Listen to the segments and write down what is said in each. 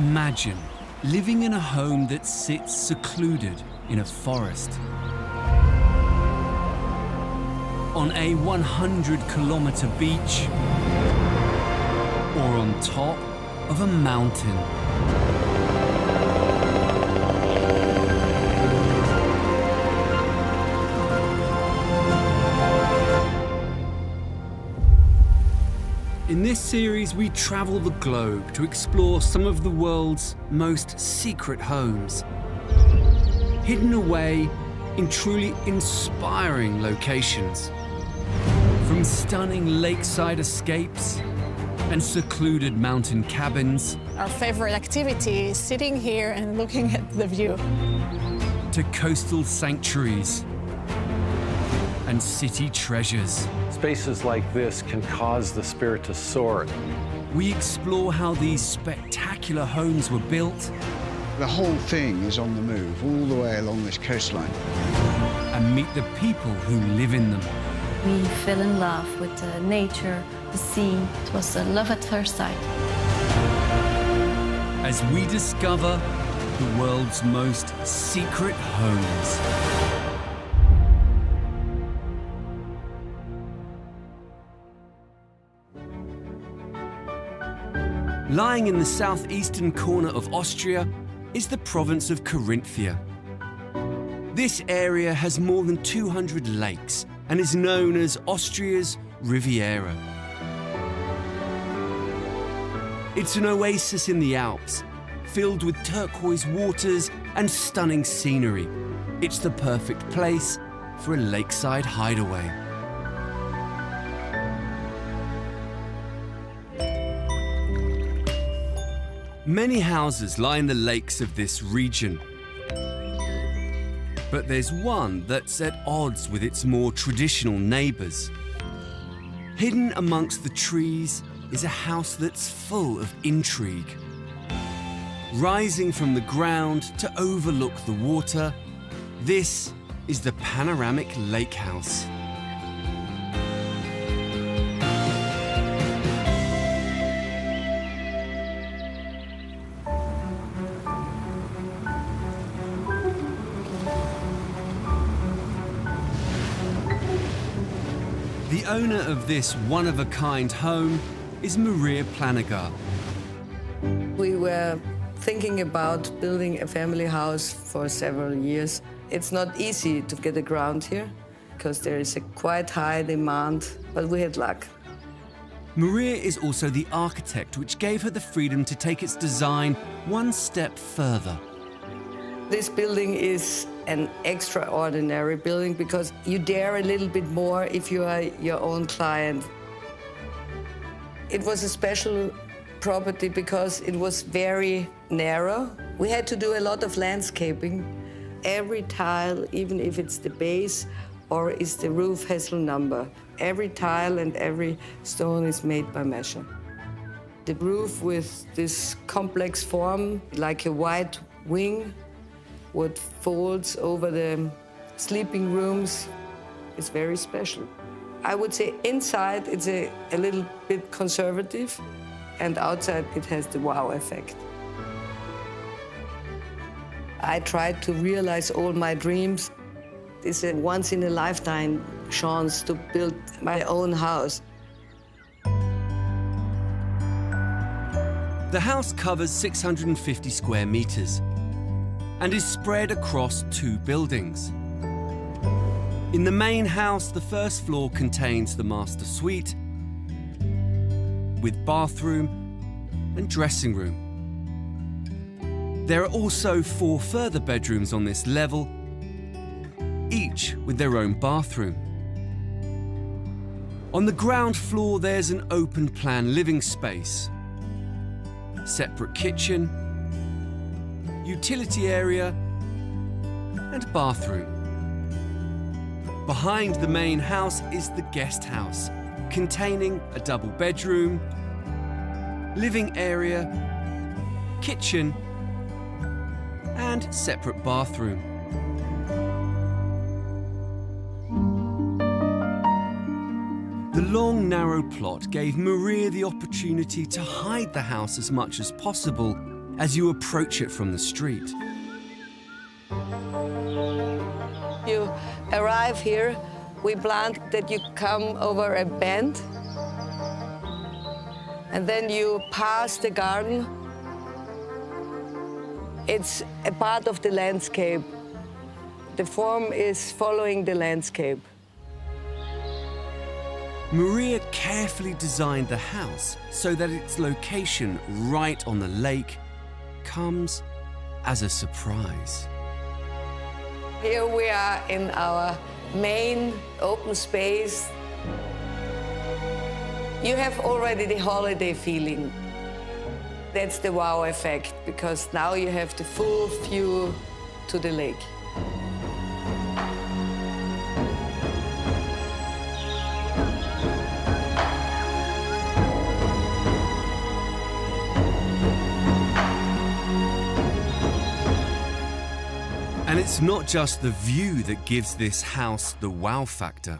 Imagine living in a home that sits secluded in a forest, on a 100-kilometer beach, or on top of a mountain. In this series, we travel the globe to explore some of the world's most secret homes, hidden away in truly inspiring locations. From stunning lakeside escapes and secluded mountain cabins, our favorite activity is sitting here and looking at the view, to coastal sanctuaries and city treasures. Spaces like this can cause the spirit to soar. We explore how these spectacular homes were built. The whole thing is on the move, all the way along this coastline. And meet the people who live in them. We fell in love with the nature, the sea. It was a love at first sight. As we discover the world's most secret homes. Lying in the southeastern corner of Austria is the province of Corinthia. This area has more than 200 lakes and is known as Austria's Riviera. It's an oasis in the Alps, filled with turquoise waters and stunning scenery. It's the perfect place for a lakeside hideaway. Many houses line the lakes of this region. But there's one that's at odds with its more traditional neighbours. Hidden amongst the trees is a house that's full of intrigue. Rising from the ground to overlook the water, this is the Panoramic Lakehouse. The owner of this one-of-a-kind home is Maria Planigar. We were thinking about building a family house for several years. It's not easy to get a ground here because there is a quite high demand, but we had luck. Maria is also the architect, which gave her the freedom to take its design one step further. This building is an extraordinary building because you dare a little bit more if you are your own client. It was a special property because it was very narrow. We had to do a lot of landscaping. Every tile, even if it's the base or is the roof, has a number. Every tile and every stone is made by measure. The roof with this complex form, like a white wing, what folds over the sleeping rooms, is very special. I would say inside it's a little bit conservative, and outside it has the wow effect. I tried to realize all my dreams. It's a once-in-a-lifetime chance to build my own house. The house covers 650 square meters and is spread across 2 buildings. In the main house, the first floor contains the master suite with bathroom and dressing room. There are also 4 further bedrooms on this level, each with their own bathroom. On the ground floor, there's an open-plan living space, separate kitchen, utility area, and bathroom. Behind the main house is the guest house, containing a double bedroom, living area, kitchen, and separate bathroom. The long, narrow plot gave Maria the opportunity to hide the house as much as possible as you approach it from the street. You arrive here, we planned that you come over a bend, and then you pass the garden. It's a part of the landscape. The form is following the landscape. Maria carefully designed the house so that its location right on the lake comes as a surprise. Here we are in our main open space. You have already the holiday feeling. That's the wow effect, because now you have the full view to the lake. And it's not just the view that gives this house the wow factor.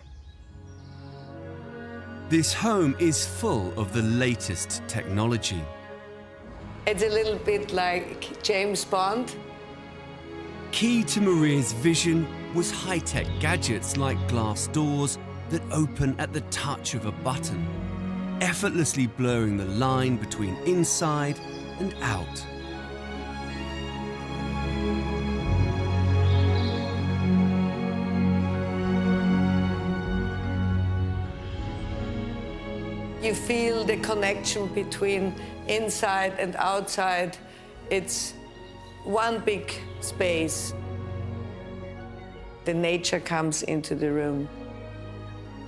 This home is full of the latest technology. It's a little bit like James Bond. Key to Maria's vision was high-tech gadgets like glass doors that open at the touch of a button, effortlessly blurring the line between inside and out. You feel the connection between inside and outside. It's one big space. The nature comes into the room.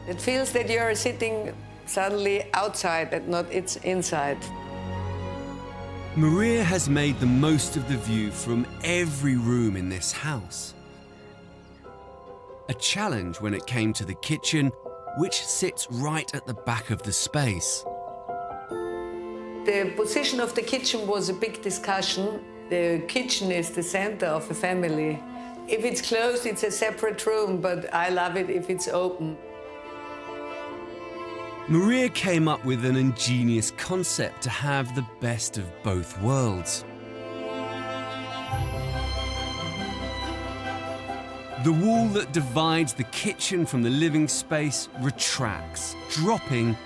It feels that you're sitting suddenly outside and not it's inside. Maria has made the most of the view from every room in this house. A challenge when it came to the kitchen, which sits right at the back of the space. The position of the kitchen was a big discussion. The kitchen is the center of a family. If it's closed, it's a separate room, but I love it if it's open. Maria came up with an ingenious concept to have the best of both worlds. The wall that divides the kitchen from the living space retracts, dropping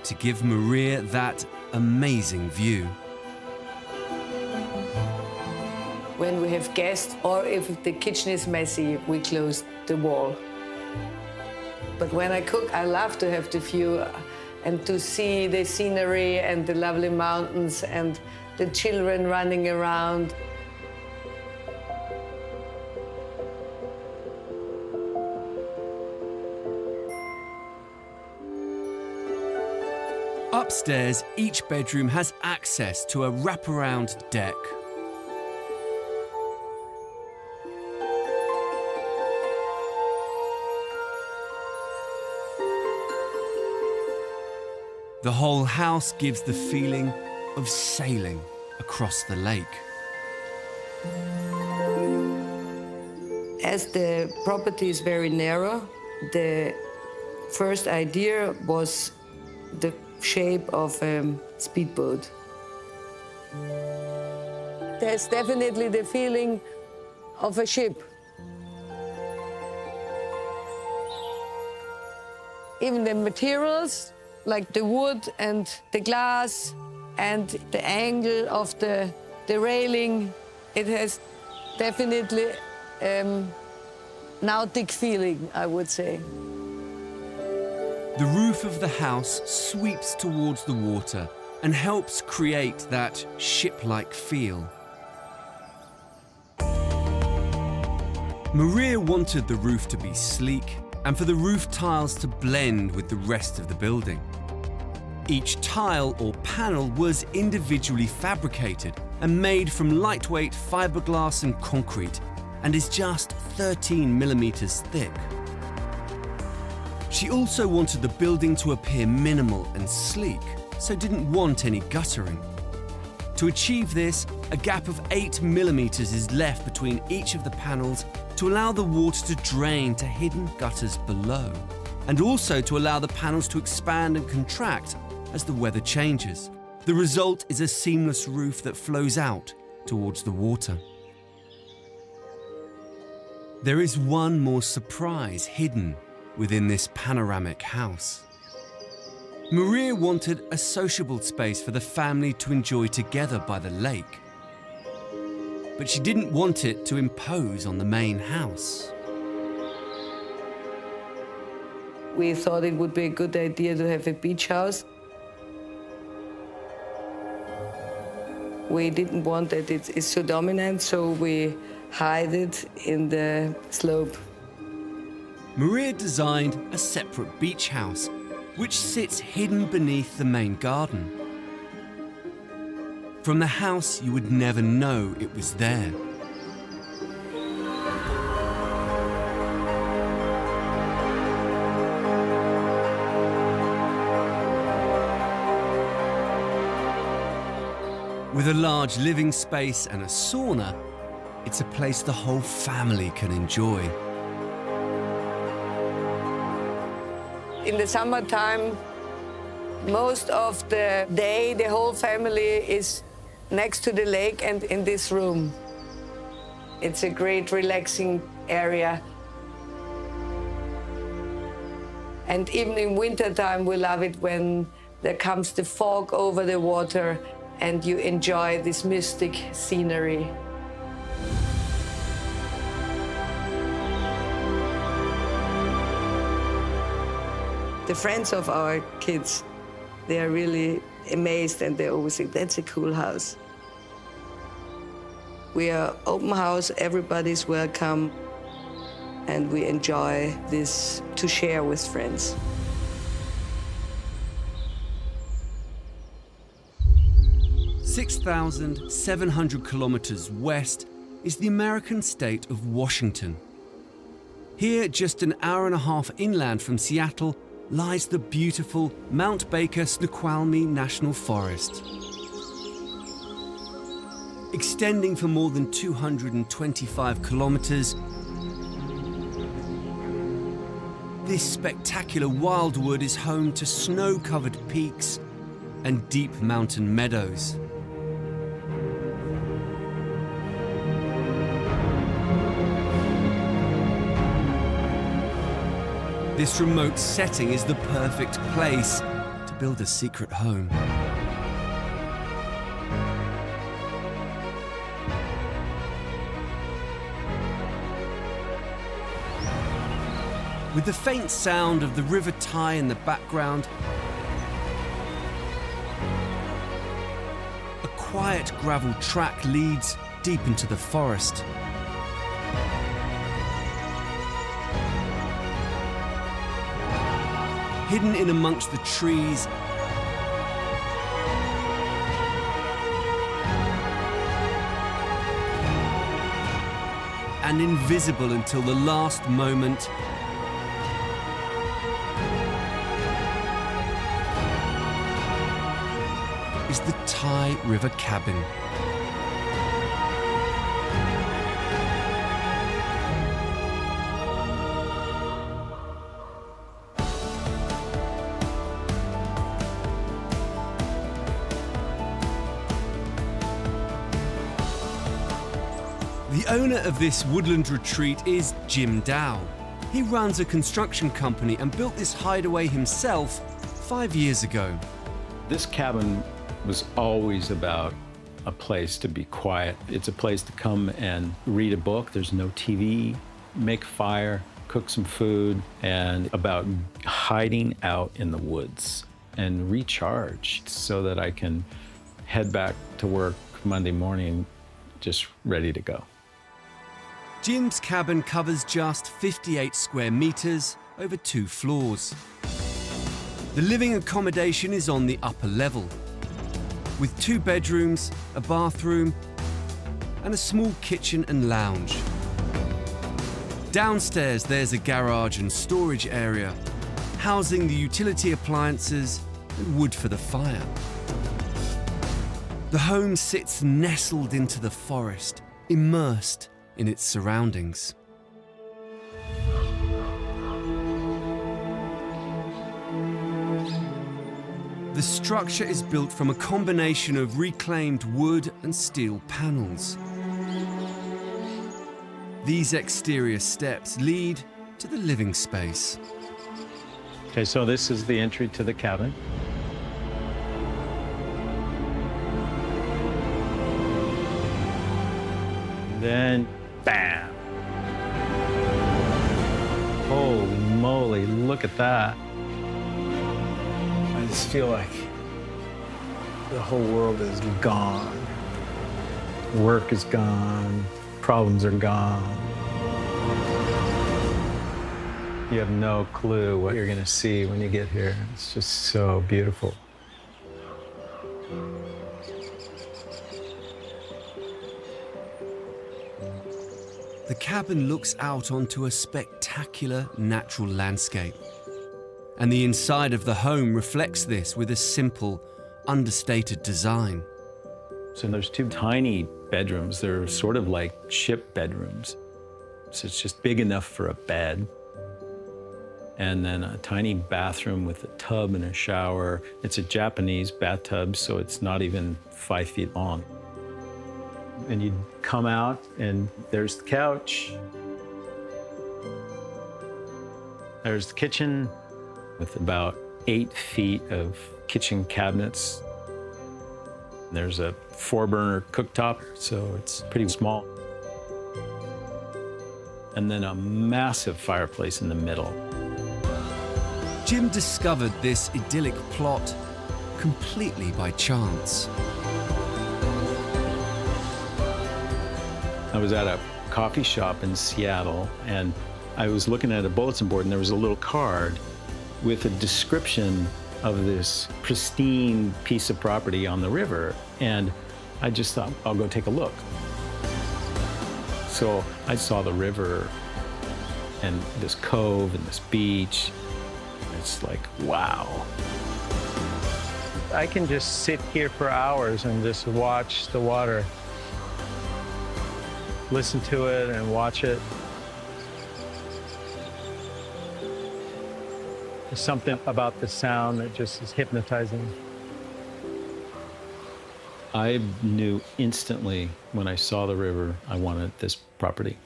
to give Maria that amazing view. When we have guests or if the kitchen is messy, we close the wall. But when I cook, I love to have the view and to see the scenery and the lovely mountains and the children running around. Upstairs, each bedroom has access to a wraparound deck. The whole house gives the feeling of sailing across the lake. As the property is very narrow, the first idea was the shape of a speedboat. There's definitely the feeling of a ship. Even the materials, like the wood and the glass and the angle of the railing, it has definitely nautic feeling, I would say. The roof of the house sweeps towards the water and helps create that ship-like feel. Maria wanted the roof to be sleek and for the roof tiles to blend with the rest of the building. Each tile or panel was individually fabricated and made from lightweight fiberglass and concrete and is just 13 millimeters thick. She also wanted the building to appear minimal and sleek, so didn't want any guttering. To achieve this, a gap of 8 millimeters is left between each of the panels to allow the water to drain to hidden gutters below, and also to allow the panels to expand and contract as the weather changes. The result is a seamless roof that flows out towards the water. There is one more surprise hidden within this panoramic house. Maria wanted a sociable space for the family to enjoy together by the lake. But she didn't want it to impose on the main house. We thought it would be a good idea to have a beach house. We didn't want that it is so dominant, so we hide it in the slope. Maria designed a separate beach house, which sits hidden beneath the main garden. From the house, you would never know it was there. With a large living space and a sauna, it's a place the whole family can enjoy. In the summertime, most of the day, the whole family is next to the lake and in this room. It's a great relaxing area. And even in wintertime, we love it when there comes the fog over the water and you enjoy this mystic scenery. The friends of our kids, they are really amazed and they always think, that's a cool house. We are open house, everybody's welcome, and we enjoy this to share with friends. (6,700 kilometers west is the American state of Washington. Here, just an hour and a half inland from Seattle, lies the beautiful Mount Baker-Snoqualmie National Forest. Extending for more than 225 kilometers, this spectacular wildwood is home to snow-covered peaks and deep mountain meadows. This remote setting is the perfect place to build a secret home. With the faint sound of the River Ty in the background, a quiet gravel track leads deep into the forest. Hidden in amongst the trees and invisible until the last moment, is the Ty River Cabin. The owner of this woodland retreat is Jim Dow. He runs a construction company and built this hideaway himself 5 years ago. This cabin was always about a place to be quiet. It's a place to come and read a book. There's no TV, make a fire, cook some food, and about hiding out in the woods and recharge so that I can head back to work Monday morning just ready to go. Jim's cabin covers just 58 square meters over 2 floors. The living accommodation is on the upper level, with 2 bedrooms, a bathroom, and a small kitchen and lounge. Downstairs, there's a garage and storage area, housing the utility appliances and wood for the fire. The home sits nestled into the forest, immersed in its surroundings. The structure is built from a combination of reclaimed wood and steel panels. These exterior steps lead to the living space. Okay, so this is the entry to the cabin. Then, bam! Holy moly, look at that. I just feel like the whole world is gone. Work is gone, problems are gone. You have no clue what you're gonna see when you get here. It's just so beautiful. The cabin looks out onto a spectacular natural landscape. And the inside of the home reflects this with a simple, understated design. So there's two tiny bedrooms. They're sort of like ship bedrooms. So it's just big enough for a bed. And then a tiny bathroom with a tub and a shower. It's a Japanese bathtub, so it's not even 5 feet long. And you come out, and there's the couch. There's the kitchen with about 8 feet of kitchen cabinets. There's a 4-burner cooktop, so it's pretty small. And then a massive fireplace in the middle. Jim discovered this idyllic plot completely by chance. I was at a coffee shop in Seattle, and I was looking at a bulletin board, and there was a little card with a description of this pristine piece of property on the river. And I just thought, I'll go take a look. So I saw the river and this cove and this beach. It's like, wow. I can just sit here for hours and just watch the water. Listen to it and watch it. There's something about the sound that just is hypnotizing. I knew instantly when I saw the river, I wanted this property.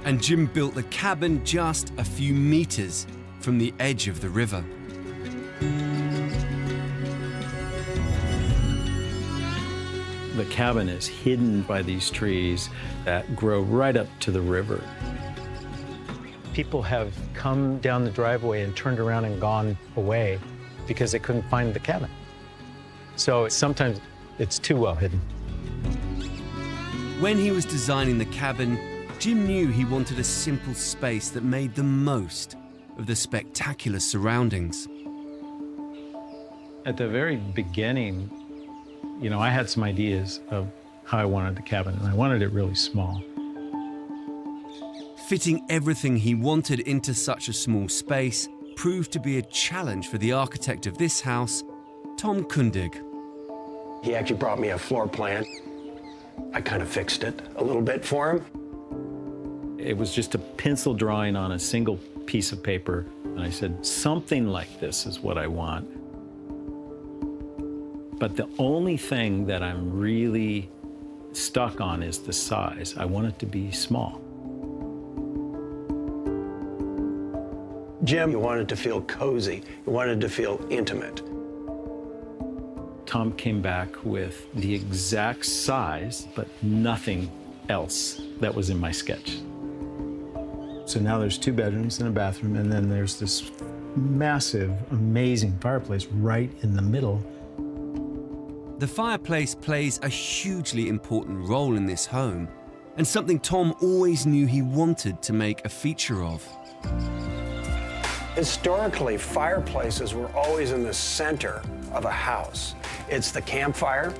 And Jim built the cabin just a few meters from the edge of the river. The cabin is hidden by these trees that grow right up to the river. People have come down the driveway and turned around and gone away because they couldn't find the cabin. So sometimes it's too well hidden. When he was designing the cabin, Jim knew he wanted a simple space that made the most of the spectacular surroundings. At the very beginning, you know, I had some ideas of how I wanted the cabin, and I wanted it really small. Fitting everything he wanted into such a small space proved to be a challenge for the architect of this house, Tom Kundig. He actually brought me a floor plan. I kind of fixed it a little bit for him. It was just a pencil drawing on a single piece of paper, and I said, something like this is what I want. But the only thing that I'm really stuck on is the size. I want it to be small. Jim, you wanted to feel cozy. You wanted to feel intimate. Tom came back with the exact size, but nothing else that was in my sketch. So now there's 2 bedrooms and a bathroom, and then there's this massive, amazing fireplace right in the middle. The fireplace plays a hugely important role in this home, and something Tom always knew he wanted to make a feature of. Historically, fireplaces were always in the center of a house. It's the campfire.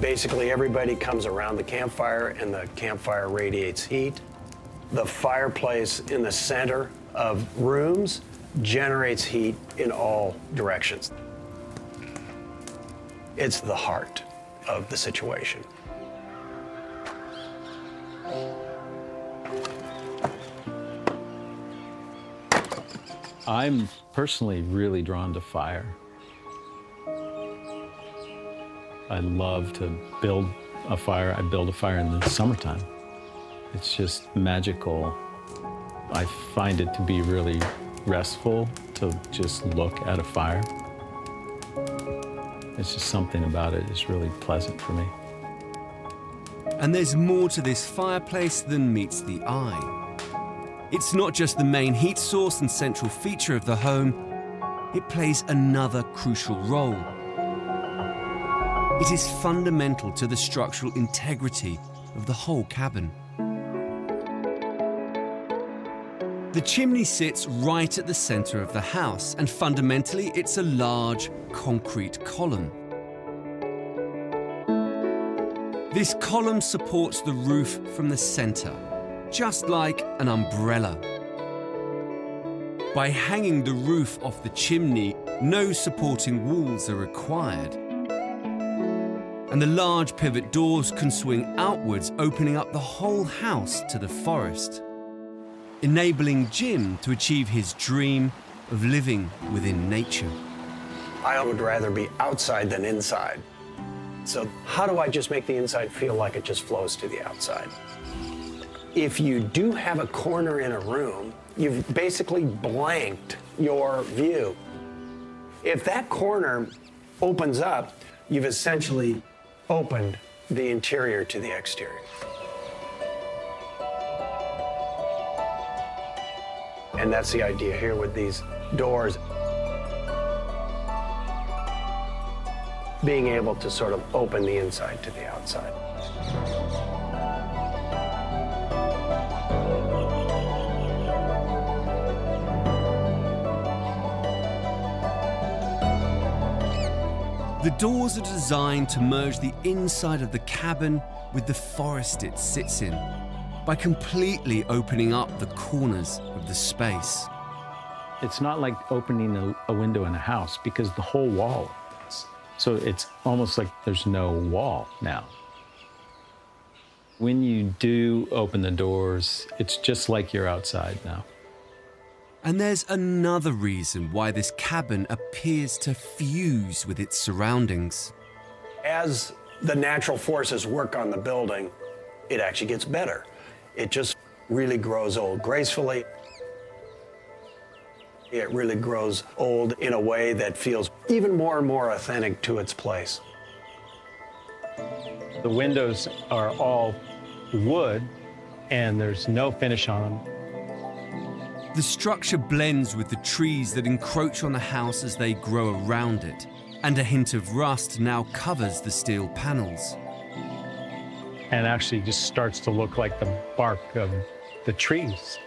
Basically, everybody comes around the campfire, and the campfire radiates heat. The fireplace in the center of rooms generates heat in all directions. It's the heart of the situation. I'm personally really drawn to fire. I love to build a fire. I build a fire in the summertime. It's just magical. I find it to be really restful to just look at a fire. It's just something about it is really pleasant for me. And there's more to this fireplace than meets the eye. It's not just the main heat source and central feature of the home, it plays another crucial role. It is fundamental to the structural integrity of the whole cabin. The chimney sits right at the center of the house, and fundamentally it's a large concrete column. This column supports the roof from the center, just like an umbrella. By hanging the roof off the chimney, no supporting walls are required. And the large pivot doors can swing outwards, opening up the whole house to the forest, enabling Jim to achieve his dream of living within nature. I would rather be outside than inside. So how do I just make the inside feel like it just flows to the outside? If you do have a corner in a room, you've basically blanked your view. If that corner opens up, you've essentially opened the interior to the exterior. And that's the idea here with these doors. Being able to sort of open the inside to the outside. The doors are designed to merge the inside of the cabin with the forest it sits in, by completely opening up the corners of the space. It's not like opening a window in a house because the whole wall is. So it's almost like there's no wall now. When you do open the doors, it's just like you're outside now. And there's another reason why this cabin appears to fuse with its surroundings. As the natural forces work on the building, it actually gets better. It just really grows old gracefully. It really grows old in a way that feels even more and more authentic to its place. The windows are all wood and there's no finish on them. The structure blends with the trees that encroach on the house as they grow around it, and a hint of rust now covers the steel panels. And actually just starts to look like the bark of the trees.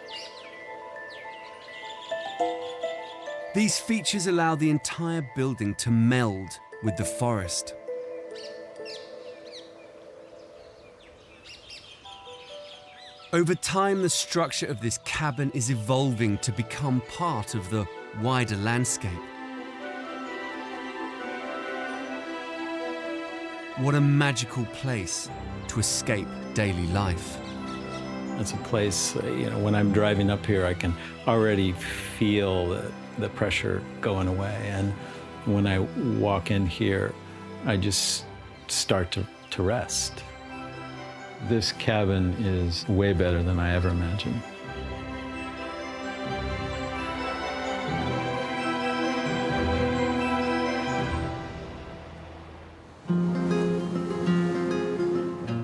These features allow the entire building to meld with the forest. Over time, the structure of this cabin is evolving to become part of the wider landscape. What a magical place to escape daily life. It's a place, when I'm driving up here, I can already feel the pressure going away. And when I walk in here, I just start to rest. This cabin is way better than I ever imagined.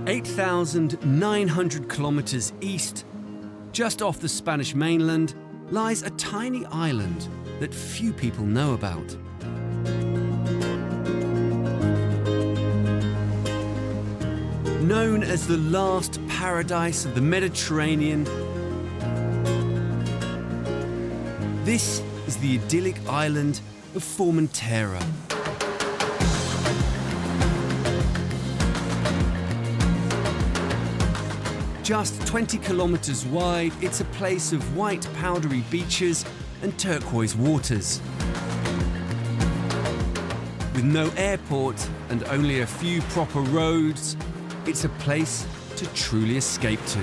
(8,900 kilometers east, just off the Spanish mainland, lies a tiny island that few people know about. Known as the last paradise of the Mediterranean, this is the idyllic island of Formentera. Just 20 kilometers wide, it's a place of white powdery beaches and turquoise waters. With no airport and only a few proper roads, it's a place to truly escape to.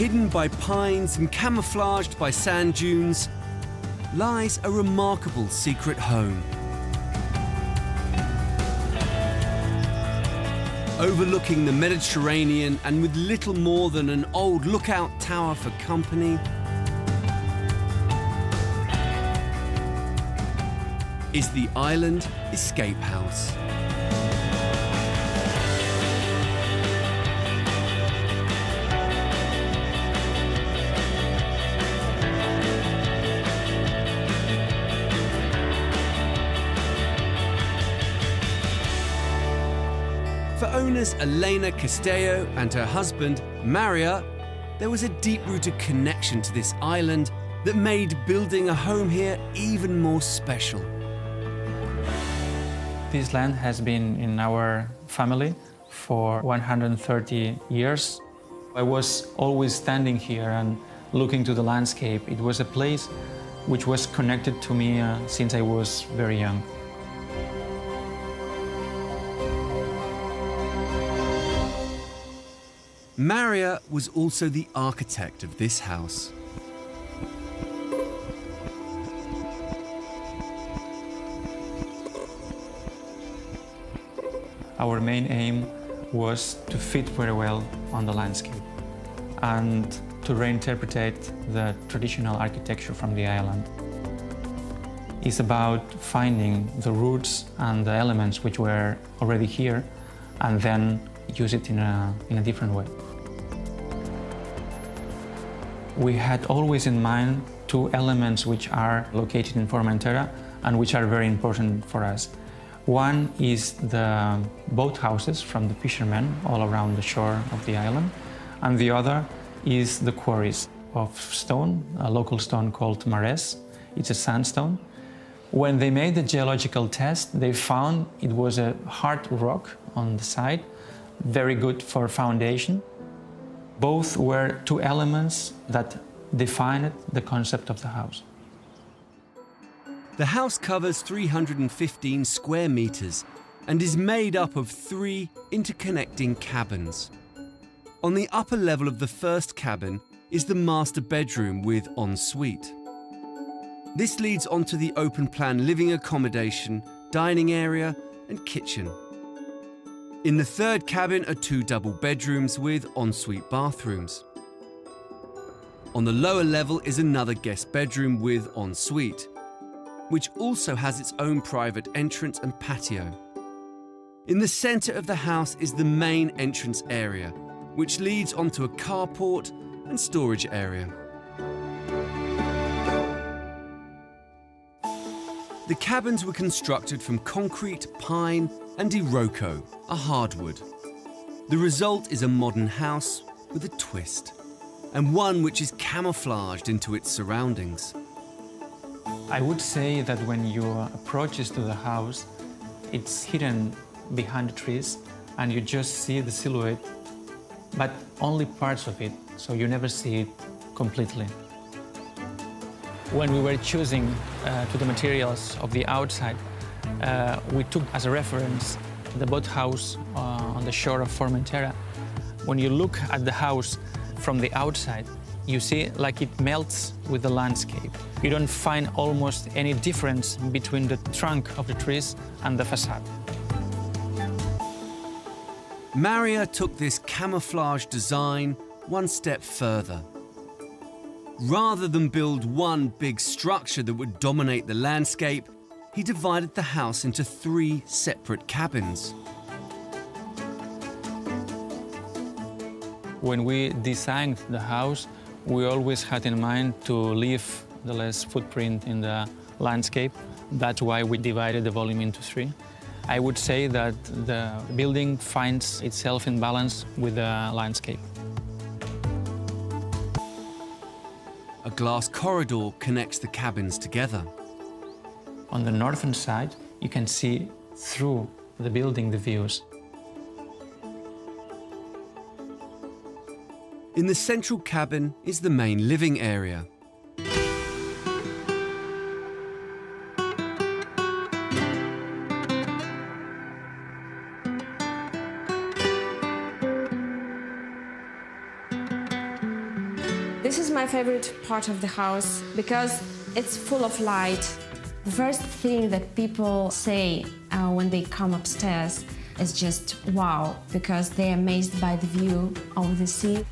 hidden by pines and camouflaged by sand dunes, lies a remarkable secret home. Overlooking the Mediterranean and with little more than an old lookout tower for company, is the Island Escape House. For owners Elena Castello and her husband, Maria, there was a deep-rooted connection to this island that made building a home here even more special. This land has been in our family for 130 years. I was always standing here and looking to the landscape. It was a place which was connected to me since I was very young. Maria was also the architect of this house. Our main aim was to fit very well on the landscape and to reinterpret the traditional architecture from the island. It's about finding the roots and the elements which were already here and then use it in a different way. We had always in mind two elements which are located in Formentera and which are very important for us. One is the boathouses from the fishermen all around the shore of the island, and the other is the quarries of stone, a local stone called marès. It's a sandstone. When they made the geological test, they found it was a hard rock on the side, very good for foundation. Both were two elements that defined the concept of the house. The house covers 315 square meters and is made up of 3 interconnecting cabins. On the upper level of the first cabin is the master bedroom with ensuite. This leads onto the open-plan living accommodation, dining area and kitchen. In the third cabin are 2 double bedrooms with ensuite bathrooms. On the lower level is another guest bedroom with ensuite, which also has its own private entrance and patio. In the centre of the house is the main entrance area, which leads onto a carport and storage area. The cabins were constructed from concrete, pine and iroko, a hardwood. The result is a modern house with a twist, and one which is camouflaged into its surroundings. I would say that when you approach to the house, it's hidden behind the trees and you just see the silhouette, but only parts of it, so you never see it completely. When we were choosing the materials of the outside, we took as a reference the boathouse on the shore of Formentera. When you look at the house from the outside, you see like it melts with the landscape. You don't find almost any difference between the trunk of the trees and the facade. Maria took this camouflage design one step further. Rather than build one big structure that would dominate the landscape, he divided the house into 3 separate cabins. When we designed the house, we always had in mind to leave the less footprint in the landscape. That's why we divided the volume into 3. I would say that the building finds itself in balance with the landscape. A glass corridor connects the cabins together. On the northern side, you can see through the building the views. In the central cabin is the main living area. This is my favorite part of the house because it's full of light. The first thing that people say when they come upstairs is just wow, because they're amazed by the view of the sea.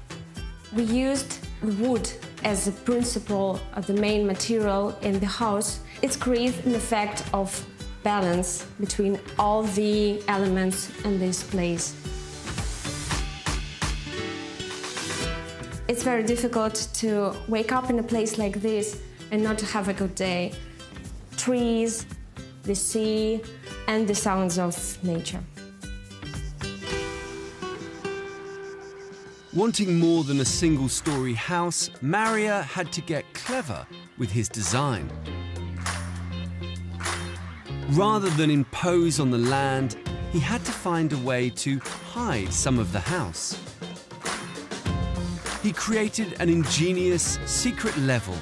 We used wood as a principle of the main material in the house. It creates an effect of balance between all the elements in this place. It's very difficult to wake up in a place like this and not to have a good day. Trees, the sea, and the sounds of nature. Wanting more than a single-story house, Maria had to get clever with his design. Rather than impose on the land, he had to find a way to hide some of the house. He created an ingenious secret level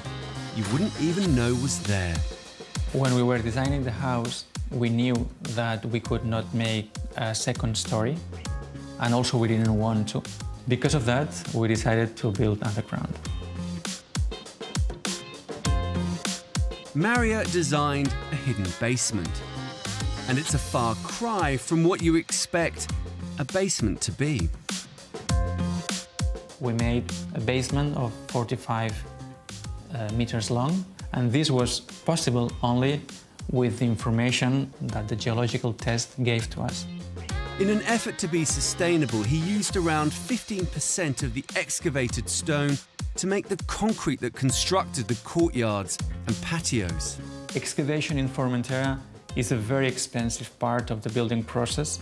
you wouldn't even know was there. When we were designing the house, we knew that we could not make a second story, and also we didn't want to. Because of that, we decided to build underground. Maria designed a hidden basement, and it's a far cry from what you expect a basement to be. We made a basement of 45 meters long, and this was possible only with the information that the geological test gave to us. In an effort to be sustainable, he used around 15% of the excavated stone to make the concrete that constructed the courtyards and patios. Excavation in Formentera is a very expensive part of the building process.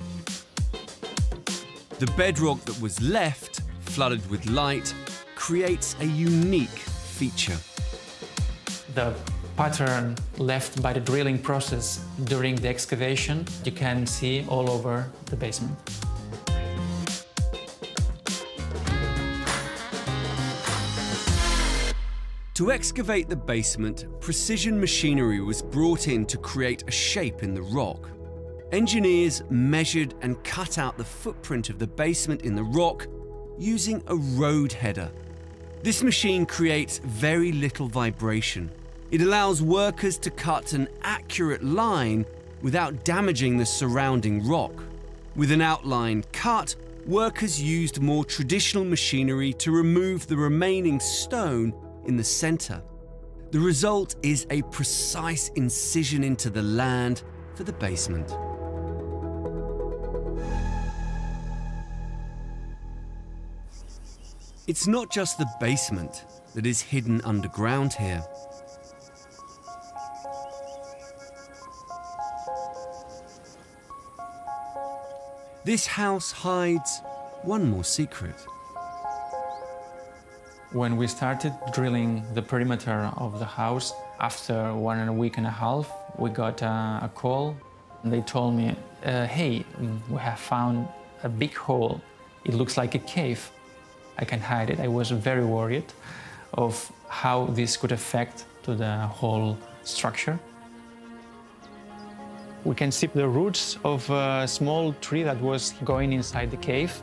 The bedrock that was left, flooded with light, creates a unique feature. The pattern left by the drilling process during the excavation, you can see all over the basement. To excavate the basement, precision machinery was brought in to create a shape in the rock. Engineers measured and cut out the footprint of the basement in the rock using a road header. This machine creates very little vibration. It allows workers to cut an accurate line without damaging the surrounding rock. With an outline cut, workers used more traditional machinery to remove the remaining stone in the center. The result is a precise incision into the land for the basement. It's not just the basement that is hidden underground here. This house hides one more secret. When we started drilling the perimeter of the house, after 1 week and a half, we got a call. They told me, hey, we have found a big hole. It looks like a cave. I can hide it. I was very worried of how this could affect to the whole structure. We can see the roots of a small tree that was going inside the cave.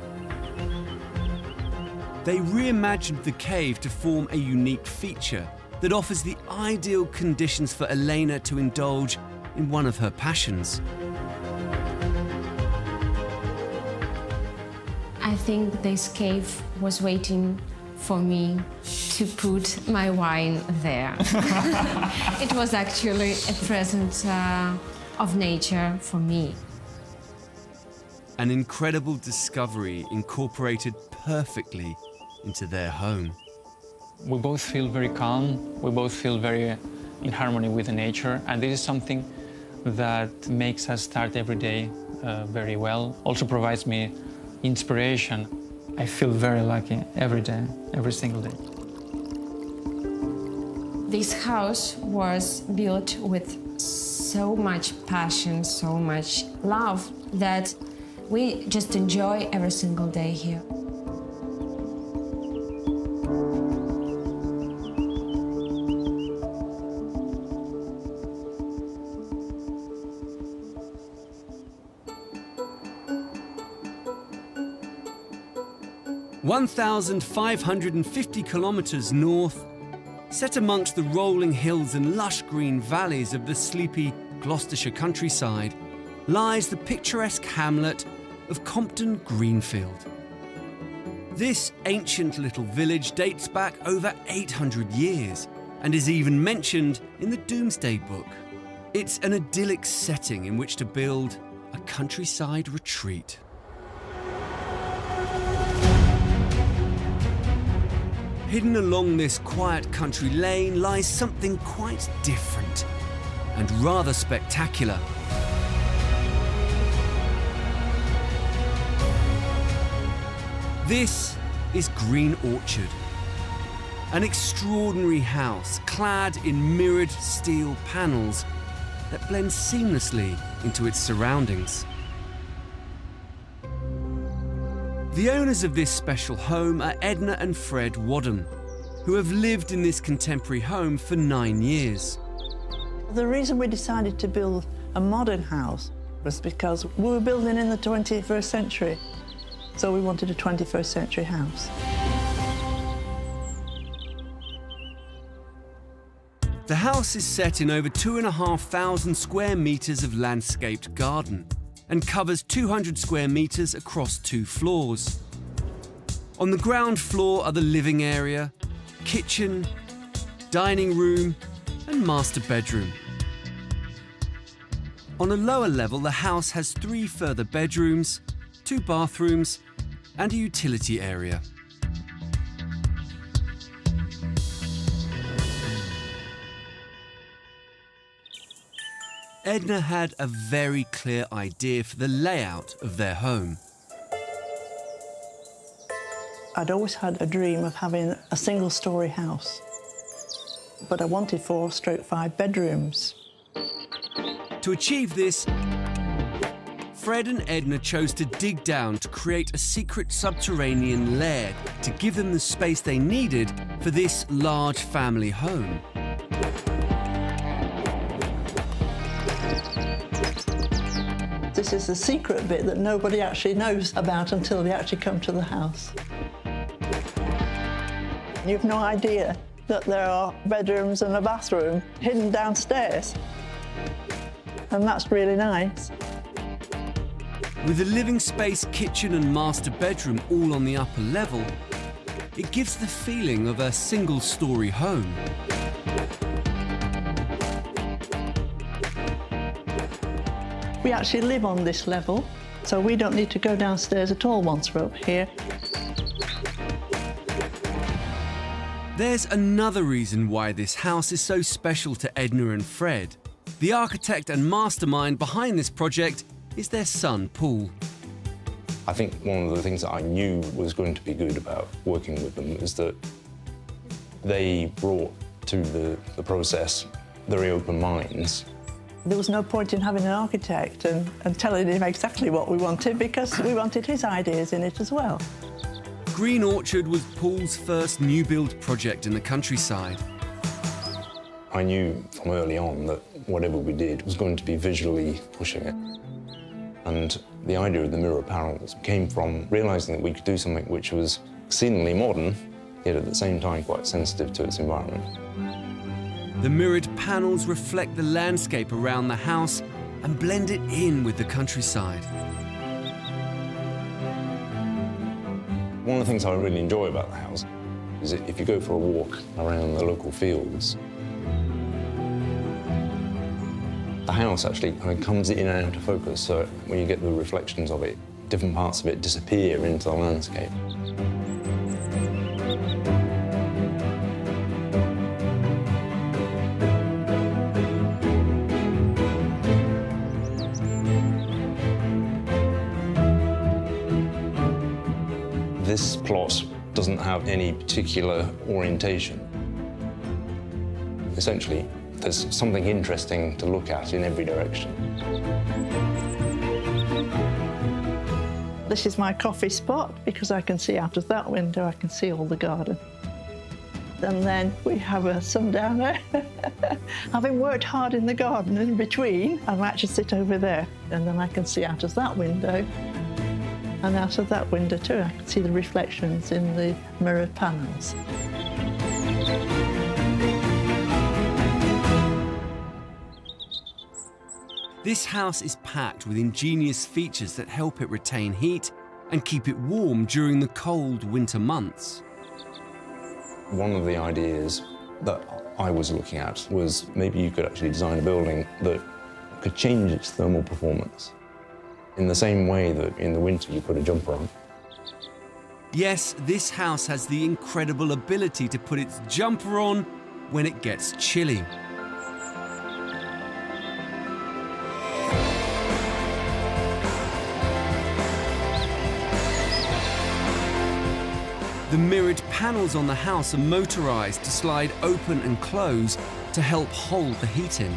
They reimagined the cave to form a unique feature that offers the ideal conditions for Elena to indulge in one of her passions. I think this cave was waiting for me to put my wine there. It was actually a present of nature for me. An incredible discovery incorporated perfectly into their home. We both feel very calm, we both feel very in harmony with the nature, and this is something that makes us start every day very well. Also provides me inspiration. I feel very lucky every day, every single day. This house was built with so much passion, so much love, that we just enjoy every single day here. 1,550 kilometres north, set amongst the rolling hills and lush green valleys of the sleepy Gloucestershire countryside, lies the picturesque hamlet of Compton, Greenfield. This ancient little village dates back over 800 years and is even mentioned in the Domesday Book. It's an idyllic setting in which to build a countryside retreat. Hidden along this quiet country lane lies something quite different and rather spectacular. This is Green Orchard, an extraordinary house clad in mirrored steel panels that blend seamlessly into its surroundings. The owners of this special home are Edna and Fred Wadham, who have lived in this contemporary home for 9 years. The reason we decided to build a modern house was because we were building in the 21st century, so we wanted a 21st century house. The house is set in over 2,500 square metres of landscaped garden and covers 200 square metres across 2 floors. On the ground floor are the living area, kitchen, dining room and master bedroom. On a lower level, the house has 3 further bedrooms, 2 bathrooms and a utility area. Edna had a very clear idea for the layout of their home. I'd always had a dream of having a single-storey house, but I wanted 4/5 bedrooms. To achieve this, Fred and Edna chose to dig down to create a secret subterranean lair to give them the space they needed for this large family home. This is the secret bit that nobody actually knows about until they actually come to the house. You've no idea that there are bedrooms and a bathroom hidden downstairs. And that's really nice. With the living space, kitchen and master bedroom all on the upper level, it gives the feeling of a single-storey home. We actually live on this level, so we don't need to go downstairs at all once we're up here. There's another reason why this house is so special to Edna and Fred. The architect and mastermind behind this project is their son, Paul. I think one of the things that I knew was going to be good about working with them is that they brought to the process very open minds. There was no point in having an architect and telling him exactly what we wanted because we wanted his ideas in it as well. Green Orchard was Paul's first new build project in the countryside. I knew from early on that whatever we did was going to be visually pushing it. And the idea of the mirror panels came from realising that we could do something which was exceedingly modern, yet at the same time quite sensitive to its environment. The mirrored panels reflect the landscape around the house and blend it in with the countryside. One of the things I really enjoy about the house is that if you go for a walk around the local fields, the house actually kind of comes in and out of focus, so when you get the reflections of it, different parts of it disappear into the landscape. This plot doesn't have any particular orientation. Essentially, there's something interesting to look at in every direction. This is my coffee spot because I can see out of that window, I can see all the garden. And then we have a sundowner. Having worked hard in the garden in between, I'll actually sit over there and then I can see out of that window. And out of that window too, I can see the reflections in the mirrored panels. This house is packed with ingenious features that help it retain heat and keep it warm during the cold winter months. One of the ideas that I was looking at was maybe you could actually design a building that could change its thermal performance in the same way that in the winter you put a jumper on. Yes, this house has the incredible ability to put its jumper on when it gets chilly. The mirrored panels on the house are motorized to slide open and close to help hold the heat in.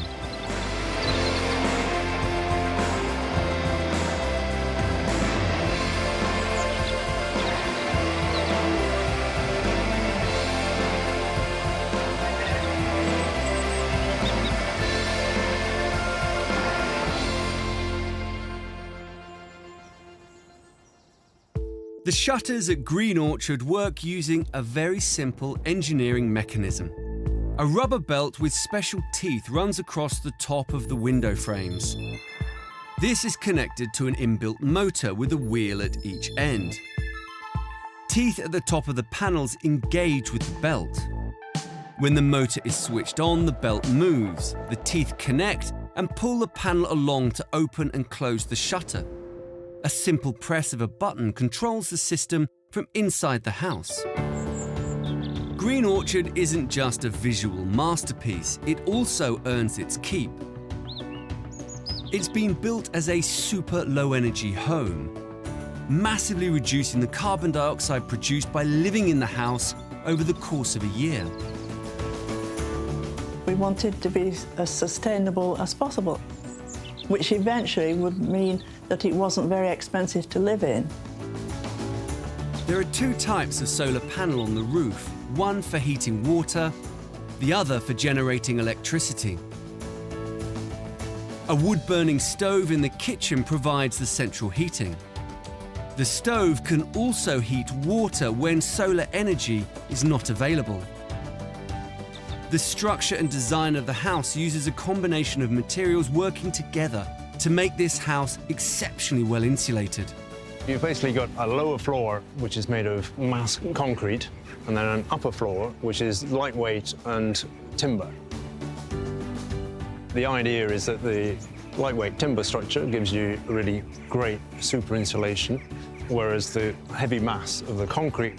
The shutters at Green Orchard work using a very simple engineering mechanism. A rubber belt with special teeth runs across the top of the window frames. This is connected to an inbuilt motor with a wheel at each end. Teeth at the top of the panels engage with the belt. When the motor is switched on, the belt moves, the teeth connect and pull the panel along to open and close the shutter. A simple press of a button controls the system from inside the house. Green Orchard isn't just a visual masterpiece, it also earns its keep. It's been built as a super low-energy home, massively reducing the carbon dioxide produced by living in the house over the course of a year. We wanted to be as sustainable as possible, which eventually would mean that it wasn't very expensive to live in. There are two types of solar panel on the roof, one for heating water, the other for generating electricity. A wood-burning stove in the kitchen provides the central heating. The stove can also heat water when solar energy is not available. The structure and design of the house uses a combination of materials working together to make this house exceptionally well insulated. You've basically got a lower floor, which is made of mass concrete, and then an upper floor, which is lightweight and timber. The idea is that the lightweight timber structure gives you really great super insulation, whereas the heavy mass of the concrete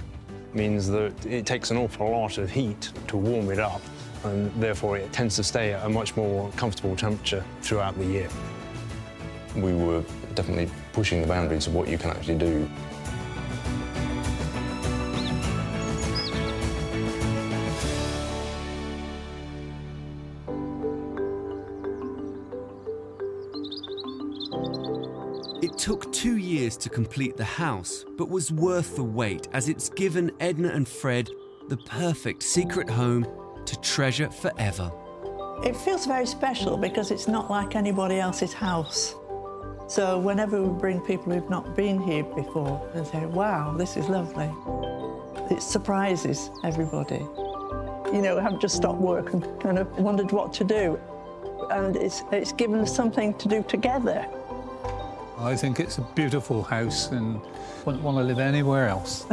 means that it takes an awful lot of heat to warm it up, and therefore it tends to stay at a much more comfortable temperature throughout the year. We were definitely pushing the boundaries of what you can actually do. It took 2 years to complete the house, but was worth the wait as it's given Edna and Fred the perfect secret home to treasure forever. It feels very special because it's not like anybody else's house. So whenever we bring people who've not been here before, they say, wow, this is lovely. It surprises everybody. You know, we haven't just stopped work and kind of wondered what to do. And it's given us something to do together. I think it's a beautiful house and wouldn't want to live anywhere else.